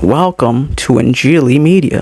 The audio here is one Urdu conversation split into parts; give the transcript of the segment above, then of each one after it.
Welcome to Anjali Media.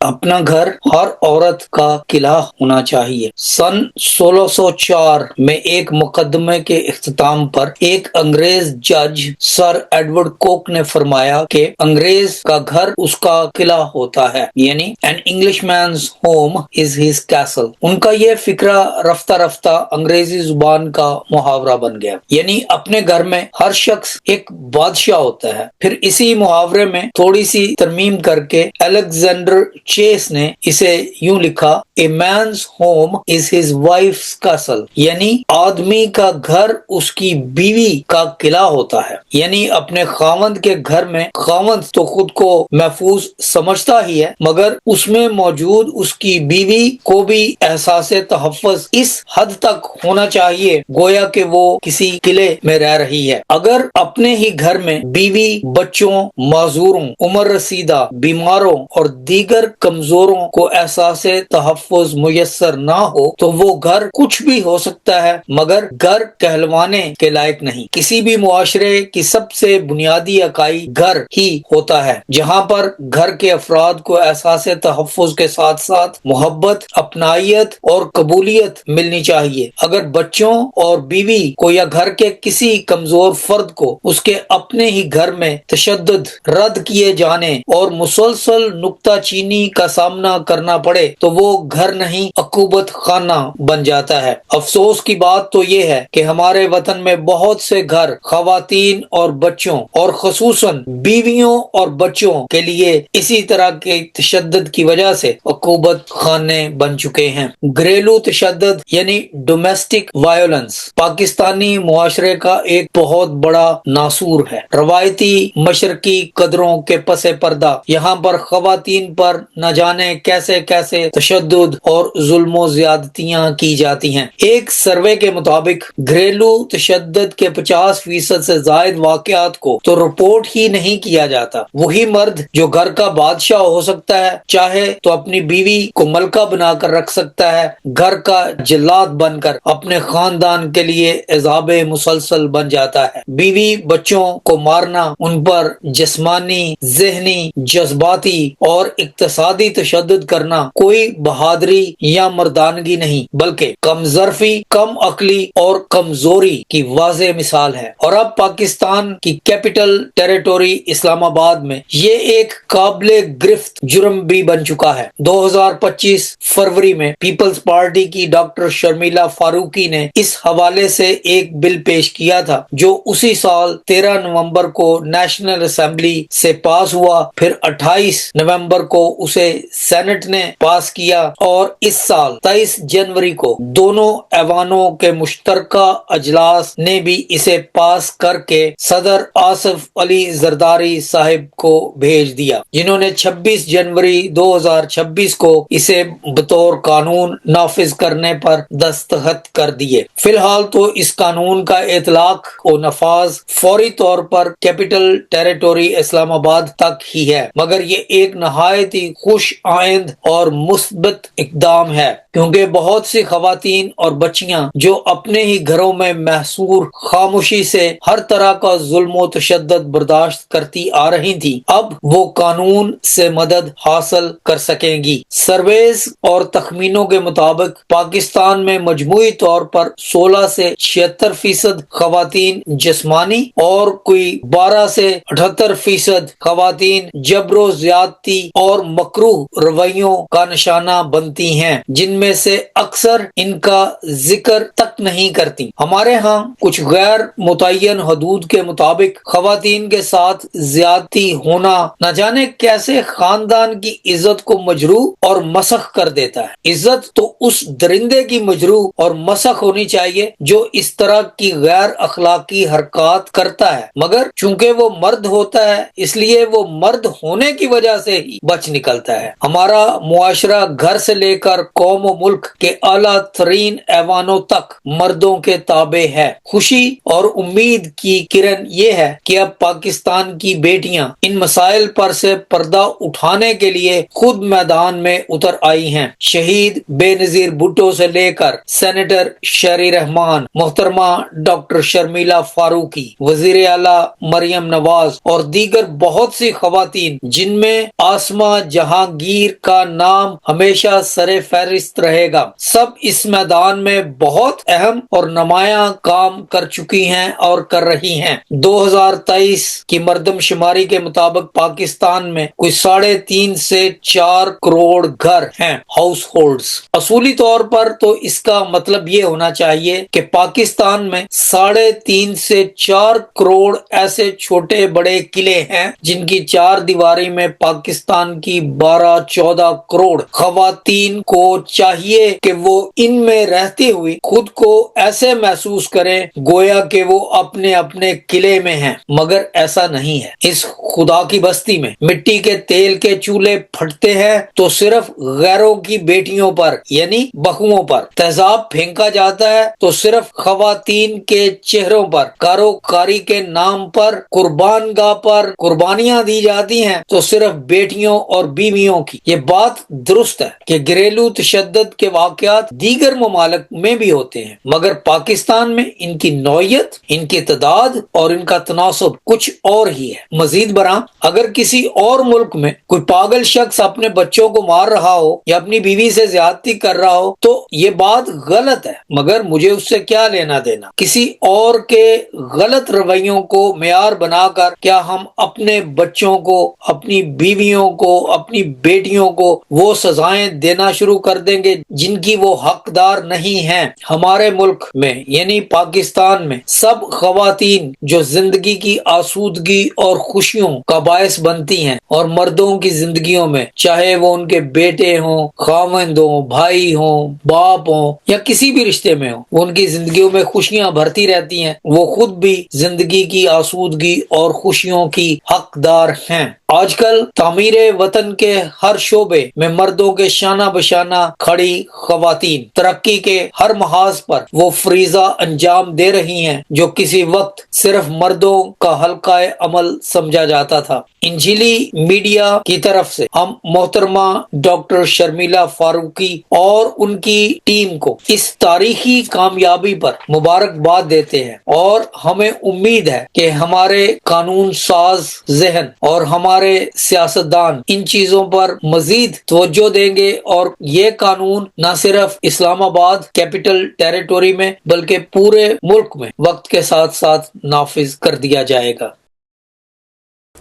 اپنا گھر ہر عورت کا قلعہ ہونا چاہیے۔ سن 1604 میں ایک مقدمے کے اختتام پر ایک انگریز جج سر ایڈورڈ کوک نے فرمایا کہ انگریز کا گھر اس کا قلعہ ہوتا ہے، یعنی an Englishman's home is his castle۔ ان کا یہ فکرہ رفتہ رفتہ انگریزی زبان کا محاورہ بن گیا، یعنی اپنے گھر میں ہر شخص ایک بادشاہ ہوتا ہے۔ پھر اسی محاورے میں تھوڑی سی ترمیم کر کے الیگزینڈر چیس نے اسے یوں لکھا، A man's home is his wife's castle، یعنی آدمی کا گھر اس کی بیوی کا قلعہ ہوتا ہے۔ یعنی اپنے خاوند کے گھر میں خاوند تو خود کو محفوظ سمجھتا ہی ہے، مگر اس میں موجود اس کی بیوی کو بھی احساس تحفظ اس حد تک ہونا چاہیے گویا کہ وہ کسی قلعے میں رہ رہی ہے۔ اگر اپنے ہی گھر میں بیوی، بچوں، معذوروں، عمر رسیدہ، بیماروں اور دیگر کمزوروں کو احساس تحفظ میسر نہ ہو تو وہ گھر کچھ بھی ہو سکتا ہے مگر گھر کہلوانے کے لائق نہیں۔ کسی بھی معاشرے کی سب سے بنیادی اکائی گھر ہی ہوتا ہے، جہاں پر گھر کے افراد کو احساس تحفظ کے ساتھ ساتھ محبت، اپنائیت اور قبولیت ملنی چاہیے۔ اگر بچوں اور بیوی کو یا گھر کے کسی کمزور فرد کو اس کے اپنے ہی گھر میں تشدد، رد کیے جانے اور مسلسل نکتہ چینی کا سامنا کرنا پڑے تو وہ گھر نہیں عقوبت خانہ بن جاتا ہے۔ افسوس کی بات تو یہ ہے کہ ہمارے وطن میں بہت سے گھر خواتین اور بچوں اور خصوصاً بیویوں اور بچوں کے لیے اسی طرح کے تشدد کی وجہ سے عقوبت خانے بن چکے ہیں۔ گھریلو تشدد یعنی ڈومیسٹک وائلنس پاکستانی معاشرے کا ایک بہت بڑا ناسور ہے۔ روایتی مشرقی قدروں کے پس پردہ یہاں پر خواتین پر نہ جانے کیسے کیسے تشدد اور ظلم و زیادتیاں کی جاتی ہیں۔ ایک سروے کے مطابق گھریلو تشدد کے 50% سے زائد واقعات کو تو رپورٹ ہی نہیں کیا جاتا۔ وہی مرد جو گھر کا بادشاہ ہو سکتا ہے، چاہے تو اپنی بیوی کو ملکہ بنا کر رکھ سکتا ہے، گھر کا جلاد بن کر اپنے خاندان کے لیے عذاب مسلسل بن جاتا ہے۔ بیوی بچوں کو مارنا، ان پر جسمانی، ذہنی، جذباتی اور اقتصادی تشدد کرنا کوئی بہادری یا مردانگی نہیں بلکہ کم ظرفی، کم عقلی اور کمزوری کی واضح مثال ہے۔ اور اب پاکستان کی کیپٹل ٹیریٹوری اسلام آباد میں یہ ایک قابل گرفت جرم بھی بن چکا ہے۔ 2025 فروری میں پیپلز پارٹی کی ڈاکٹر شرمیلا فاروقی نے اس حوالے سے ایک بل پیش کیا تھا جو اسی سال 13 نومبر کو نیشنل اسمبلی سے پاس ہوا، پھر 28 نومبر کو اسے سینٹ نے پاس کیا اور اس سال 23 جنوری کو دونوں ایوانوں کے مشترکہ اجلاس نے بھی اسے پاس کر کے صدر آصف علی زرداری صاحب کو بھیج دیا، جنہوں نے 26 جنوری 2026 کو اسے بطور قانون نافذ کرنے پر دستخط کر دیے۔ فی الحال تو اس قانون کا اطلاق و نفاذ فوری طور پر کیپٹل ٹیریٹوری اسلام آباد تک ہی ہے، مگر یہ ایک نہایت ہی خوش آئند اور مثبت اقدام ہے، کیونکہ بہت سی خواتین اور بچیاں جو اپنے ہی گھروں میں محصور خاموشی سے ہر طرح کا ظلم و تشدد برداشت کرتی آ رہی تھیں، اب وہ قانون سے مدد حاصل کر سکیں گی۔ سرویز اور تخمینوں کے مطابق پاکستان میں مجموعی طور پر 16 سے 76% خواتین جسمانی اور کوئی 12 سے 78% خواتین جبر و زیادتی اور مکروہ رویوں کا نشانہ بنتی ہیں، جن میں سے اکثر ان کا ذکر تک نہیں کرتی۔ ہمارے ہاں کچھ غیر متعین حدود کے مطابق خواتین کے ساتھ زیادتی ہونا نہ جانے کیسے خاندان کی عزت کو مجروح اور مسخ کر دیتا ہے۔ عزت تو اس درندے کی مجروح اور مسخ ہونی چاہیے جو اس طرح کی غیر اخلاقی حرکات کرتا ہے، مگر چونکہ وہ مرد ہوتا ہے اس لیے وہ مرد ہونے کی وجہ سے ہی بچ نکلتا ہے۔ ہمارا معاشرہ گھر سے لے کر قوم و ملک کے اعلیٰ ترین ایوانوں تک مردوں کے تابع ہے۔ خوشی اور امید کی کرن یہ ہے کہ اب پاکستان کی بیٹیاں ان مسائل پر سے پردہ اٹھانے کے لیے خود میدان میں اتر آئی ہیں۔ شہید بے نظیر بھٹو سے لے کر سینیٹر شہری رحمان، محترمہ ڈاکٹر شرمیلا فاروقی، وزیر اعلیٰ مریم نواز اور دیگر بہت سی خواتین جن میں آسماں جہانگیر کا نام ہمیشہ سر فہرست رہے گا، سب اس میدان میں بہت اہم اور نمایاں کام کر چکی ہیں اور کر رہی ہیں۔ 2023 کی مردم شماری کے مطابق پاکستان میں کوئی 3.5 سے 4 کروڑ گھر ہیں، ہاؤس ہولڈز۔ اصولی طور پر تو اس کا مطلب یہ ہونا چاہیے کہ پاکستان میں 3.5 سے 4 کروڑ ایسے چھوٹے بڑے قلعے ہیں جن کی چار دیواری میں پاکستان کی 12-14 کروڑ خواتین کو چاہیے کہ وہ ان میں رہتی ہوئی خود کو ایسے محسوس کریں گویا کہ وہ اپنے اپنے قلعے میں ہیں، مگر ایسا نہیں ہے۔ اس خدا کی بستی میں مٹی کے تیل کے چولہے پھٹتے ہیں تو صرف غیروں کی بیٹیوں پر یعنی بہوؤں پر، تیزاب پھینکا جاتا ہے تو صرف خواتین کے چہروں پر، کاروکاری کے نام پر قربان گاہ پر قربانیاں دی جاتی ہیں تو صرف بیٹیوں اور بیویوں کی۔ یہ بات درست ہے کہ گھریلو تشدد کے واقعات دیگر ممالک میں بھی ہوتے ہیں، مگر پاکستان میں ان کی نوعیت، ان کی تعداد اور ان کا تناسب کچھ اور ہی ہے۔ مزید برآں اگر کسی اور ملک میں کوئی پاگل شخص اپنے بچوں کو مار رہا ہو یا اپنی بیوی سے زیادتی کر رہا ہو تو یہ بات غلط ہے، مگر مجھے اس سے کیا لینا دینا؟ کسی اور کے غلط رویوں کو معیار بنا کر کیا ہم اپنے بچوں کو، اپنی بیویوں کو، اپنی بیٹیوں کو وہ سزائیں دینا شروع کر دیں گے جن کی وہ حقدار نہیں ہیں؟ ہمارے ملک میں یعنی پاکستان میں سب خواتین جو زندگی کی آسودگی اور خوشیوں کا باعث بنتی ہیں اور مردوں کی زندگیوں میں، چاہے وہ ان کے بیٹے ہوں، خاوند ہوں، بھائی ہوں، باپ ہوں یا کسی بھی رشتے میں ہوں، وہ ان کی زندگیوں میں خوشیاں بھرتی رہتی ہیں، وہ خود بھی زندگی کی آسودگی اور خوشیوں کی حقدار ہیں۔ آج کل تعمیر وطن کے ہر شعبے میں مردوں کے شانہ بشانہ کھڑی خواتین ترقی کے ہر محاذ پر وہ فریضہ انجام دے رہی ہیں جو کسی وقت صرف مردوں کا حلقہ عمل سمجھا جاتا تھا۔ انجیلی میڈیا کی طرف سے ہم محترمہ ڈاکٹر شرمیلا فاروقی اور ان کی ٹیم کو اس تاریخی کامیابی پر مبارکباد دیتے ہیں اور ہمیں امید ہے کہ ہمارے قانون ساز ذہن اور ہمارے سیاستدان ان چیزوں پر مزید توجہ دیں گے اور یہ قانون نہ صرف اسلام آباد کیپٹل ٹیریٹوری میں بلکہ پورے ملک میں وقت کے ساتھ ساتھ نافذ کر دیا جائے گا۔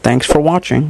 Thanks for watching.